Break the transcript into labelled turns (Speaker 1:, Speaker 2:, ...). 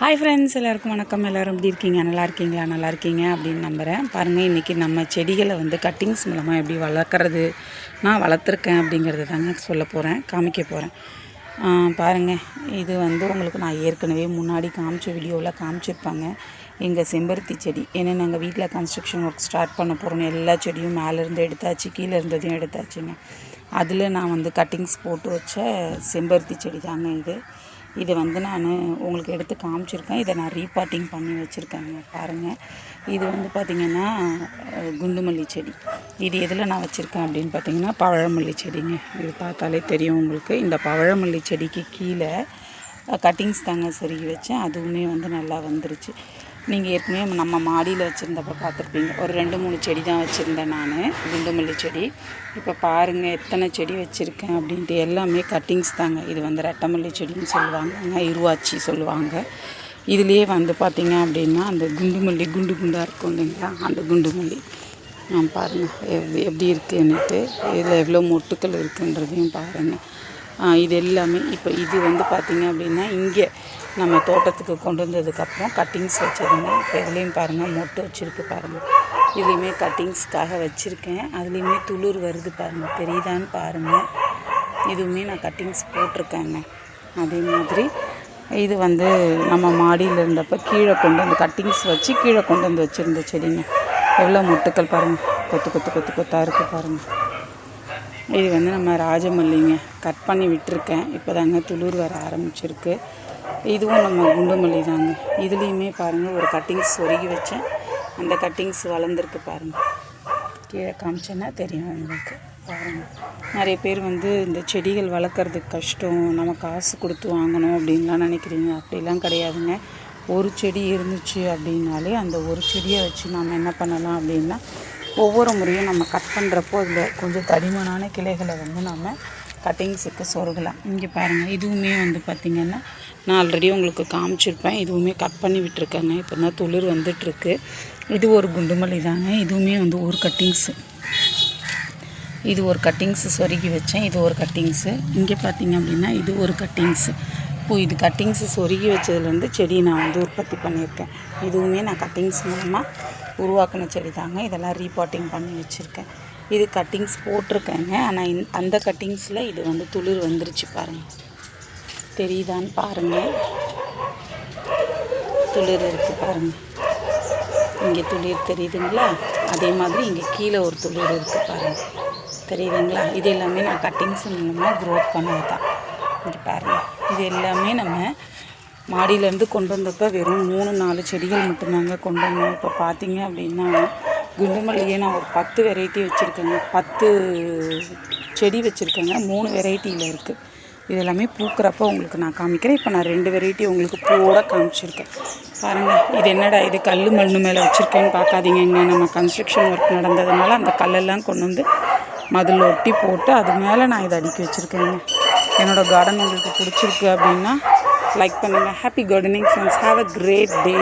Speaker 1: Hi friends, எல்லாருக்கும் வணக்கம். எல்லோரும் எப்படி இருக்கீங்க? நல்லா இருக்கீங்களா? நல்லா இருக்கீங்க அப்படின்னு நம்புகிறேன். பாருங்கள், இன்றைக்கி நம்ம செடிகளை கட்டிங்ஸ் மூலமாக எப்படி வளர்க்குறது, நான் வளர்த்துருக்கேன் அப்படிங்கிறது தாங்க சொல்ல போகிறேன், காமிக்க போகிறேன். பாருங்கள், இது உங்களுக்கு நான் ஏற்கனவே முன்னாடி காமிச்ச வீடியோவில் காமிச்சிருப்பாங்க. எங்கள் செம்பருத்தி செடி, ஏன்னா நாங்கள் வீட்டில் கன்ஸ்ட்ரக்ஷன் ஒர்க் ஸ்டார்ட் பண்ண போகிறோன்னு எல்லா செடியும் மேலேருந்து எடுத்தாச்சு, கீழே இருந்ததையும் எடுத்தாச்சுங்க. அதில் நான் கட்டிங்ஸ் போட்டு வச்ச செம்பருத்தி செடி தாங்க இது நான் உங்களுக்கு எடுத்து காமிச்சிருக்கேன். இதை நான் ரீபாட்டிங் பண்ணி வச்சுருக்கேங்க. பாருங்கள், இது பார்த்திங்கன்னா குண்டுமல்லி செடி. இது எதில் நான் வச்சுருக்கேன் அப்படின்னு பார்த்திங்கன்னா பவழமல்லி செடிங்க. இது பார்த்தாலே தெரியும் உங்களுக்கு. இந்த பவழமல்லி செடிக்கு கீழே கட்டிங்ஸ் தாங்க சொருகி வச்சேன். அதுவுமே நல்லா வந்துருச்சு. நீங்கள் ஏற்கனவே நம்ம மாடியில் வச்சுருந்தப்போ பார்த்துருப்பீங்க. ஒரு 2-3 செடி தான் வச்சுருந்தேன் நான், குண்டுமல்லி செடி. இப்போ பாருங்கள் எத்தனை செடி வச்சுருக்கேன் அப்படின்ட்டு. எல்லாமே கட்டிங்ஸ் தாங்க. இது ரெட்டமல்லி செடின்னு சொல்லுவாங்க, இருவாச்சி சொல்லுவாங்க. இதுலேயே பார்த்திங்க அப்படின்னா அந்த குண்டுமல்லி குண்டாக இருக்கும் இல்லைங்களா, அந்த குண்டுமல்லி பாருங்கள் எப்படி இருக்குன்னுட்டு. இதில் எவ்வளோ மொட்டுக்கள் இருக்குன்றதையும் பாருங்கள். இது எல்லாமே இப்போ இது பார்த்திங்க அப்படின்னா இங்கே நம்ம தோட்டத்துக்கு கொண்டு வந்ததுக்கப்புறம் கட்டிங்ஸ் வச்சதுங்க. இப்போ இதுலேயும் பாருங்கள் மொட்டு வச்சுருக்கு பாருங்கள். இதுலேயுமே கட்டிங்ஸ்க்காக வச்சுருக்கேன். அதுலேயுமே துளிர் வருது பாருங்கள், தெரியுதான்னு பாருங்கள். இதுவுமே நான் கட்டிங்ஸ் போட்டிருக்கேங்க. அதே மாதிரி இது நம்ம மாடியில் இருந்தப்போ கீழே கொண்டு வந்து கட்டிங்ஸ் வச்சு கீழே கொண்டு வந்து வச்சுருந்த செடிங்க. எவ்வளோ மொட்டுக்கள் பாருங்கள், கொத்தாக இருக்குது பாருங்கள். இது நம்ம ராஜமல்லிங்க, கட் பண்ணி விட்டுருக்கேன். இப்போ தாங்க துளிர் வர ஆரம்பிச்சிருக்கு. இதுவும் நம்ம குண்டுமல்லி தாங்க. இதுலேயுமே பாருங்கள் ஒரு கட்டிங்ஸ் சொருகி வச்சேன். அந்த கட்டிங்ஸ் வளர்ந்துருக்கு பாருங்கள். கீழே காமிச்சேன்னா தெரியும் உங்களுக்கு. பாருங்கள், நிறைய பேர் இந்த செடிகள் வளர்க்குறதுக்கு கஷ்டம், நம்ம காசு கொடுத்து வாங்கணும் அப்படின்லாம் நினைக்கிறீங்க. அப்படிலாம் கிடையாதுங்க. ஒரு செடி இருந்துச்சு அப்படின்னாலே அந்த ஒரு செடியை வச்சு நம்ம என்ன பண்ணலாம் அப்படின்னா, ஒவ்வொரு முறையும் நம்ம கட் பண்ணுறப்போ அதில் கொஞ்சம் தடிமனான கிளைகளை நம்ம கட்டிங்ஸுக்கு சொருகலாம். இங்கே பாருங்கள், இதுவுமே பார்த்திங்கன்னா நான் ஆல்ரெடி உங்களுக்கு காமிச்சிருப்பேன். இதுவுமே கட் பண்ணி விட்டுருக்கேங்க. இப்போ தான் துளிர் வந்துட்டுருக்கு. இது ஒரு குண்டுமல்லி தாங்க. இதுவுமே ஒரு கட்டிங்ஸு. இது ஒரு கட்டிங்ஸு சொருகி வச்சேன். இது ஒரு கட்டிங்ஸு. இங்கே பார்த்திங்க அப்படின்னா இது ஒரு கட்டிங்ஸு. இப்போது இது கட்டிங்ஸு சொருகி வச்சதுலேருந்து செடி நான் உற்பத்தி பண்ணியிருக்கேன். இதுவுமே நான் கட்டிங்ஸ் மூலமாக உருவாக்கின செடி தாங்க. இதெல்லாம் ரீபாட்டிங் பண்ணி வச்சுருக்கேன். இது கட்டிங்ஸ் போட்டிருக்கேங்க. ஆனால் அந்த கட்டிங்ஸில் இது துளிர் வந்துருச்சு பாருங்கள், தெரியுதான்னு பாருங்கள். துளிர் இருக்குது பாருங்கள். இங்கே துளிர் தெரியுதுங்களா? அதே மாதிரி இங்கே கீழே ஒரு துளிர் இருக்குது பாருங்கள், தெரியுதுங்களா? இது எல்லாமே நான் கட்டிங்ஸ் மூலமாக க்ரோத் பண்ணது தான். இங்கே பாருங்கள், இது எல்லாமே நம்ம மாடியிலேருந்து கொண்டு வந்தப்போ வெறும் 3-4 செடிகள் மட்டும்தாங்க கொண்டு வந்தோம். இப்போ பார்த்திங்க அப்படின்னா குண்டுமல்லியே நான் ஒரு 10 வெரைட்டி வச்சுருக்கேங்க. 10 செடி வச்சுருக்கேங்க. 3 வெரைட்டியில் இருக்குது. இது எல்லாமே பூக்கிறப்போ உங்களுக்கு நான் காமிக்கிறேன். இப்போ நான் 2 வெரைட்டி உங்களுக்கு பூவோட காமிச்சிருக்கேன் பாருங்கள். இது என்னடா இது கல் மண்ணு மேலே வச்சுருக்கேன்னு பார்க்காதீங்க. நம்ம கன்ஸ்ட்ரக்ஷன் ஒர்க் நடந்ததுனால அந்த கல்லெல்லாம் கொண்டு மதில் ஒட்டி போட்டு அது மேலே நான் இதை அடுக்கி வச்சுருக்கேங்க. என்னோடய கார்டன் உங்களுக்கு பிடிச்சிருக்கு அப்படின்னா லைக் பண்ணுங்கள். Happy gardening friends. Have a great day.